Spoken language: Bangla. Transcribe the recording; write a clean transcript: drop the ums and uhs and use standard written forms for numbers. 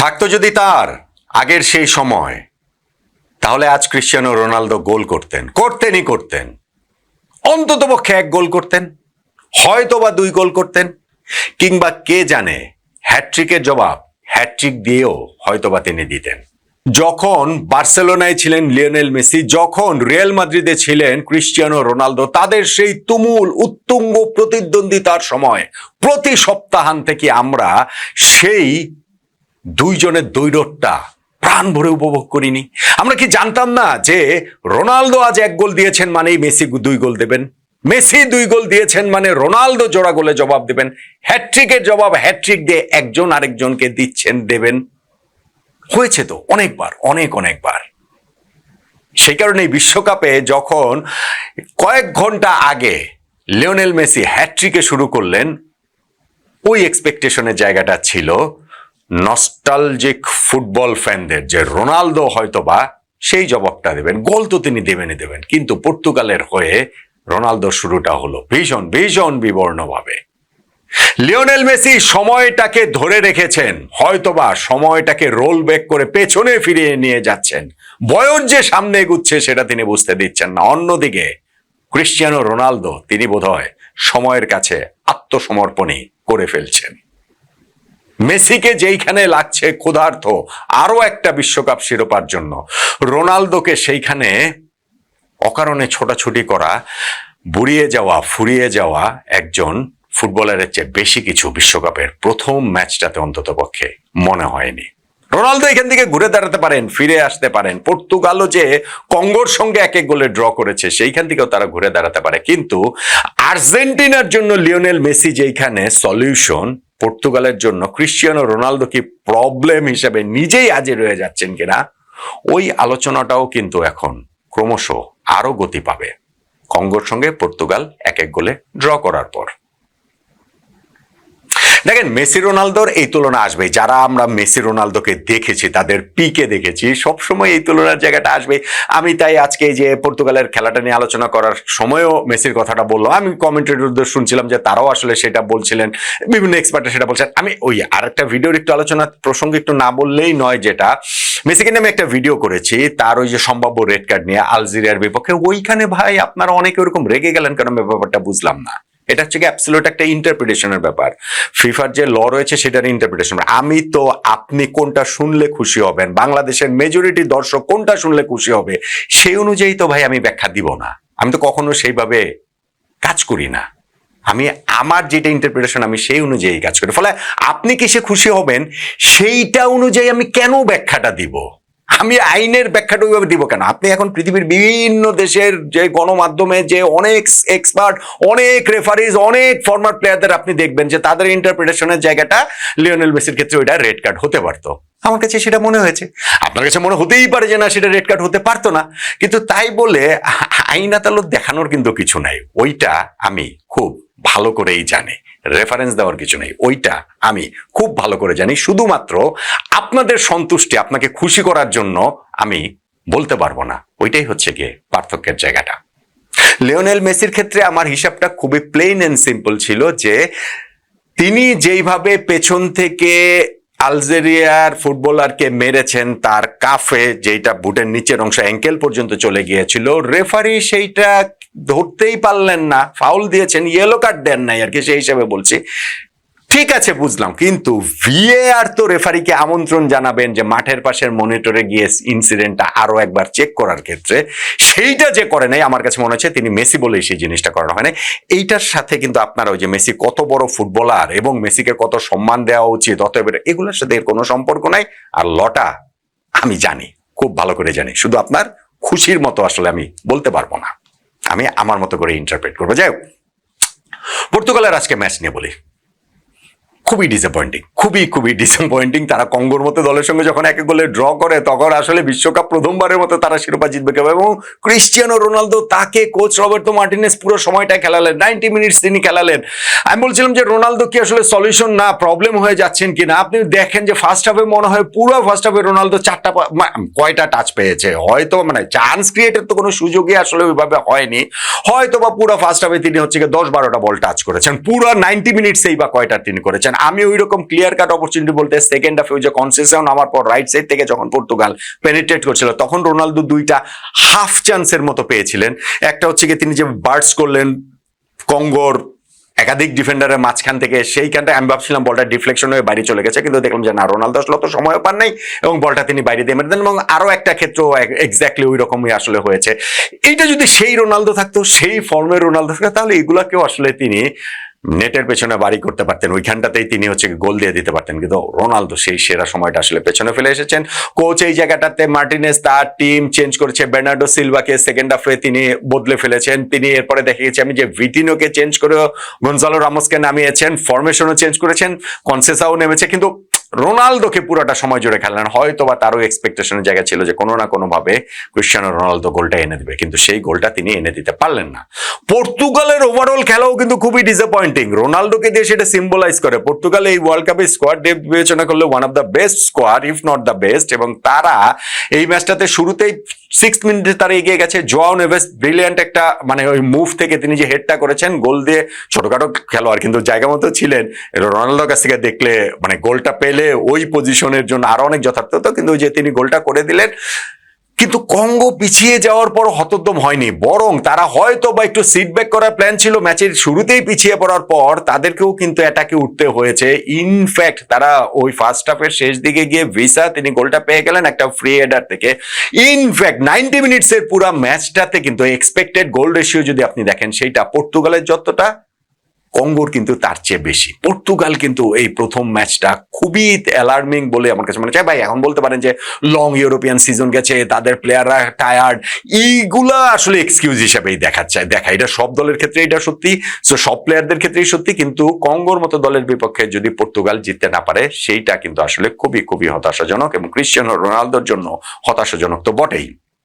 থাকতো যদি তার আগের সেই সময়, তাহলে আজ ক্রিশ্চিয়ানো রোনালদো গোল করতেন, অন্ততপক্ষে 1 গোল করতেন, হয়তো বা 2 গোল করতেন, কিংবা কে জানে হ্যাটট্রিকের জবাব হ্যাটট্রিক দিয়েও হয়তোবা তিনি দিতেন। যখন বার্সেলোনায় ছিলেন লিওনেল মেসি, যখন রিয়াল মাদ্রিদে ছিলেন ক্রিশ্চিয়ানো রোনালদো, তাদের সেই তুমুল উত্তুঙ্গ প্রতিদ্বন্দ্বিতার সময় প্রতি সপ্তাহান্তে আমরা সেই দুইজনের দ্বৈরথটা প্রাণ ভরে উপভোগ করিনি? আমরা কি জানতাম না যে রোনালদো আজ 1 গোল দিয়েছেন মানেই মেসি 2 গোল দেবেন, মেসি 2 গোল দিয়েছেন মানে রোনালদো জোড়া গোলে জবাব দেবেন, হ্যাটট্রিকের জবাব হ্যাটট্রিক দিয়ে একজন আরেকজনকে দেবেন। হয়েছে তো অনেকবার। সেই কারণে বিশ্বকাপে যখন কয়েক ঘন্টা আগে লিওনেল মেসি হ্যাটট্রিকে শুরু করলেন, ওই এক্সপেকটেশনের জায়গাটা ছিল নস্টালজিক ফুটবল ফ্যানদের, যে রোনালদো হয়তোবা সেই জবাবটা দেবেন, গোল তো তিনি দেবেন। কিন্তু পর্তুগালের হয়ে রোনালদোর শুরুটা হলো ভীষণ বিবর্ণভাবে। লিওনেল মেসি সময়টাকে ধরে রেখেছেন, হয়তোবা সময়টাকে রোল ব্যাক করে পেছনে ফিরিয়ে নিয়ে যাচ্ছেন, বয়স যে সামনে এগুচ্ছে সেটা তিনি বুঝতে দিচ্ছেন না। অন্যদিকে ক্রিশ্চিয়ানো রোনালদো, তিনি বোধহয় সময়ের কাছে আত্মসমর্পণই করে ফেলছেন। মেসিকে যেইখানে লাগছে ক্ষুধার্ত আরো একটা বিশ্বকাপ শিরোপার জন্য, রোনালদোকে সেইখানে অকারণে ছোটাছুটি করা, ফুরিয়ে যাওয়া একজন ফুটবলারের চেয়ে বেশি কিছু বিশ্বকাপের প্রথম ম্যাচটাতে অন্তত পক্ষে মনে হয়নি। রোনালদো এখান থেকে ঘুরে দাঁড়াতে পারেন, ফিরে আসতে পারেন। পর্তুগালও যে কঙ্গোর সঙ্গে 1 গোলে ড্র করেছে, সেইখান থেকেও তারা ঘুরে দাঁড়াতে পারে। কিন্তু আর্জেন্টিনার জন্য লিওনেল মেসি যেখানে সলিউশন, পর্তুগালের জন্য ক্রিশ্চিয়ানো রোনালদো কি প্রবলেম হিসেবে নিজেই হাজির হয়ে যাচ্ছেন কিনা, ওই আলোচনাটাও কিন্তু এখন ক্রমশ আরো গতি পাবে কঙ্গোর সঙ্গে পর্তুগাল 1 গোলে ড্র করার পর। দেখেন, মেসি রোনালদোর এই তুলনা আসবে, যারা আমরা মেসি রোনালদোকে দেখেছি, তাদের পিকে দেখেছি, সবসময় এই তুলনার জায়গাটা আসবে। আমি তাই আজকে যে পর্তুগালের খেলাটা নিয়ে আলোচনা করার সময়ও মেসির কথাটা বললাম। আমি কমেন্টেটরদের শুনছিলাম যে তারাও আসলে সেটা বলছিলেন, বিভিন্ন এক্সপার্টরা সেটা বলছেন। আমি ওই আরেকটা ভিডিওর একটু আলোচনা প্রসঙ্গে একটু না বললেই নয়, যেটা মেসিকে নিয়ে আমি একটা ভিডিও করেছি, তার ওই যে সম্ভাব্য রেড কার্ড নিয়ে আলজেরিয়ার বিপক্ষে, ওইখানে ভাই আপনারা অনেকে ওরকম রেগে গেলেন, কারণ ব্যাপারটা বুঝলাম না। এটা হচ্ছে কি অ্যাবসলিউট একটা ইন্টারপ্রিটেশনের ব্যাপার, ফিফার যে ল রয়েছে সেটার ইন্টারপ্রিটেশন। আমি তো আপনি কোনটা শুনলে খুশি হবেন, বাংলাদেশের মেজরিটি দর্শক কোনটা শুনলে খুশি হবে, সেই অনুযায়ী তো ভাই আমি ব্যাখ্যা দিব না। আমি তো কখনো সেইভাবে কাজ করি না। আমি আমার যেটা ইন্টারপ্রিটেশন আমি সেই অনুযায়ী কাজ করি। ফলে আপনি কিসে খুশি হবেন সেইটা অনুযায়ী আমি কেন ব্যাখ্যাটা দিব? আমি আইনের ব্যাখ্যাটা ওইভাবে দিব কেন? আপনি এখন পৃথিবীর বিভিন্ন দেশের যে গণমাধ্যমে যে অনেক এক্সপার্ট, অনেক রেফারিজ, অনেক ফরমার প্লেয়ারদের আপনি দেখবেন যে তাদের ইন্টারপ্রিটেশনের জায়গাটা লিওনেল মেসির ক্ষেত্রে ওইটা রেড কার্ড হতে পারতো। আমার কাছে সেটা মনে হয়েছে, আপনার কাছে মনে হতেই পারে যে না সেটা রেড কার্ড হতে পারতো না। কিন্তু তাই বলে আইন আদালত দেখানোর কিন্তু কিছু নাই, ওইটা আমি খুব ভালো করেই জানি। রেফারেন্স দেওয়ার কিছু নেই, ওইটা আমি খুব ভালো করে জানি। শুধুমাত্র আপনাদের সন্তুষ্টি, আপনাকে খুশি করার জন্য আমি বলতে পারবো না। ওইটাই হচ্ছে গিয়ে পার্থক্যের জায়গাটা। লিওনেল মেসির ক্ষেত্রে আমার হিসাবটা খুবই প্লেন এন্ড সিম্পল ছিল, যে তিনি যেইভাবে পেছন থেকে আলজেরিয়ার ফুটবলারকে মেরেছেন, তার কাফে যেটা বুটের নিচের অংশ অ্যাঙ্কেল পর্যন্ত চলে গিয়েছিল, রেফারি সেইটা ধরতেই পারলেন না, ফাউল দিয়েছেন, ইয়েলো কার্ড দেন নাই আর কি, সেই হিসাবে বলছি। ঠিক আছে, বুঝলাম, কিন্তু ভিএআর তো রেফারিকে আমন্ত্রণ জানাবেন যে মাঠের পাশের মনিটরে গিয়ে ইনসিডেন্টটা আরো একবার চেক করার ক্ষেত্রে, সেইটা যে করে নাই, আমার কাছে মনে হচ্ছে তিনি মেসি বলেই সেই জিনিসটা করানো হয় না। এইটার সাথে কিন্তু আপনারা ওই যে মেসি কত বড় ফুটবলার এবং মেসিকে কত সম্মান দেওয়া উচিত, অতএব এগুলোর সাথে এর কোনো সম্পর্ক নাই। আর লটা আমি জানি, খুব ভালো করে জানি, শুধু আপনার খুশির মতো আসলে আমি বলতে পারবো না, আমি আমার মতো করে ইন্টারপ্রেট করবো। যাই হোক, পর্তুগালের আজকে ম্যাচ নিয়ে বলি। খুবই ডিসঅ্যাপয়েন্টিং। তারা কঙ্গোর মতো দলের সঙ্গে যখন 1 গোলে ড্র করে, তখন আসলে বিশ্বকাপ প্রথমবারের মতো তারা শিরোপা জিতবে কেন। এবং ক্রিশ্চিয়ানো রোনালদো, তাকে কোচ রবার্তো মার্টিনেজ পুরো সময়টা খেলালেন, 90 মিনিটস তিনি খেলালেন। আমি বলছিলাম যে রোনালদো কি আসলে সলিউশন না, প্রবলেম হয়ে যাচ্ছেন কিনা। আপনি দেখেন যে ফার্স্ট হাফে মনে হয় পুরো ফার্স্ট হাফে রোনালদো কয়টা টাচ পেয়েছে, হয়তো চান্স ক্রিয়েটের তো কোনো সুযোগই আসলে ওইভাবে হয়নি, হয়তো বা পুরো ফার্স্ট হাফে তিনি হচ্ছে 10-12টা বল টাচ করেছেন, পুরো 90 মিনিটসেই বা কয়টা তিনি করেছেন। আমি ওই রকম ক্লিয়ার কাট অপরচুনিটি বলতে সেকেন্ড হাফে ওই যে কনসেশন আমার পর রাইট সাইড থেকে যখন পর্তুগাল পেনিট্রেট করছিল তখন রোনালদো দুইটা হাফ চান্সের মতো পেয়েছিলেন। একটা হচ্ছে কি তিনি যে বার্স্ট করলেন কঙ্গোর একাধিক ডিফেন্ডারের মাঝখান থেকে, সেইখানটা আমি ভাবছিলাম বলটা ডিফ্লেকশন হয়ে বাইরে চলে গেছে, কিন্তু দেখলাম যে না, রোনালদো আসলে তো সময় পান নাই এবং বলটা তিনি বাইরে দিয়ে মেরে দেন। এবং আরো একটা ক্ষেত্র এক্স্যাক্টলি ওই রকমই আসলে হয়েছে। এইটা যদি সেই রোনালদো থাকতো, সেই ফর্মের রোনালদো থাকতো, তাহলে এগুলাকেও আসলে তিনি নেটের পেছনে বাড়ি করতে পারতেন, ওইখানটাতেই তিনি হচ্ছে গোল দিয়ে দিতে পারতেন। কিন্তু রোনালদো সেই সেরা সময়টা আসলে পেছনে ফেলে এসেছেন। কোচ এই জায়গাটাতে মার্টিনেজ তার টিম চেঞ্জ করেছে, বের্নার্ডো সিলভাকে সেকেন্ড হাফে তিনি বদলে ফেলেছেন। তিনি এরপরে দেখে গেছি আমি যে ভিটিনোকে চেঞ্জ করে গনজালো রামোসকে নামিয়েছেন, ফরমেশনও চেঞ্জ করেছেন, কনসেসাও নেমেছে, কিন্তু রোনালদোকে পুরোটা সময় জুড়ে খেলেন। হয়তো বা তারও এক্সপেকটেশনের জায়গা ছিল যে কোনো না কোনো ভাবে ক্রিশ্চিয়ানো রোনালদো গোলটা এনে দিবে, কিন্তু সেই গোলটা তিনি এনে দিতে পারলেন না। পর্তুগালের ওভারঅল খেলাও কিন্তু খুবই ডিসঅ্যাপয়েন্টিং। রোনালদোকে দিয়ে সেটা সিম্বলাইজ করে পর্তুগাল এই ওয়ার্ল্ড কাপে স্কোয়াড ডেপথ বিবেচনা করলে one of the best squad, if not the best. এবং তারা এই ম্যাচটাতে শুরুতেই 6 মিনিটে তারা এগিয়ে গেছে। জোয়াও নেভেস ব্রিলিয়ান্ট একটা মানে ওই মুভ থেকে তিনি যে হেডটা করেছেন, গোল দিয়ে ছোটখাটো খেলোয়াড় কিন্তু জায়গা মতো ছিলেন, রোনালদোর কাছ থেকে দেখলে মানে গোলটা পেলে ওই পজিশনের জন্য আরো অনেক যথার্থ হতো, কিন্তু ওই যে তিনি গোলটা করে দিলেন। কিন্তু কঙ্গো পিছিয়ে যাওয়ার পর হতোদ্যম হয়নি, বরং তারা হয়তো বা একটু সিটব্যাক করার প্ল্যান ছিল। ম্যাচের শুরুতেই পিছিয়ে পড়ার পর তাদেরকেও কিন্তু অ্যাটাকে উঠতে হয়েছে। ইনফ্যাক্ট তারা ওই ফার্স্ট হাফের শেষ দিকে গিয়ে ভিসা তিনি গোলটা পেয়ে গেলেন একটা ফ্রি হেডার থেকে। ইনফ্যাক্ট 90 মিনিটসের পুরো ম্যাচটাতে কিন্তু এক্সপেক্টেড গোল রেশিও যদি আপনি দেখেন, সেইটা পর্তুগালের যতটা, কঙ্গোর কিন্তু তার চেয়ে বেশি। পর্তুগাল কিন্তু এই প্রথম ম্যাচটা খুবই অ্যালার্মিং বলে আমার কাছে মনে হচ্ছে। ভাই এখন বলতে পারেন যে লং ইউরোপিয়ান সিজন গেছে, তাদের প্লেয়াররা টায়ার্ড, এইগুলা আসলে এক্সকিউজ হিসেবেই দেখা এটা সব দলের ক্ষেত্রে এটা সত্যি, সব প্লেয়ারদের ক্ষেত্রেই সত্যি। কিন্তু কঙ্গোর মতো দলের বিপক্ষে যদি পর্তুগাল জিততে না পারে, সেইটা কিন্তু আসলে খুবই খুবই হতাশাজনক এবং ক্রিশ্চিয়ানো রোনালদোর জন্য হতাশাজনক তো বটেই।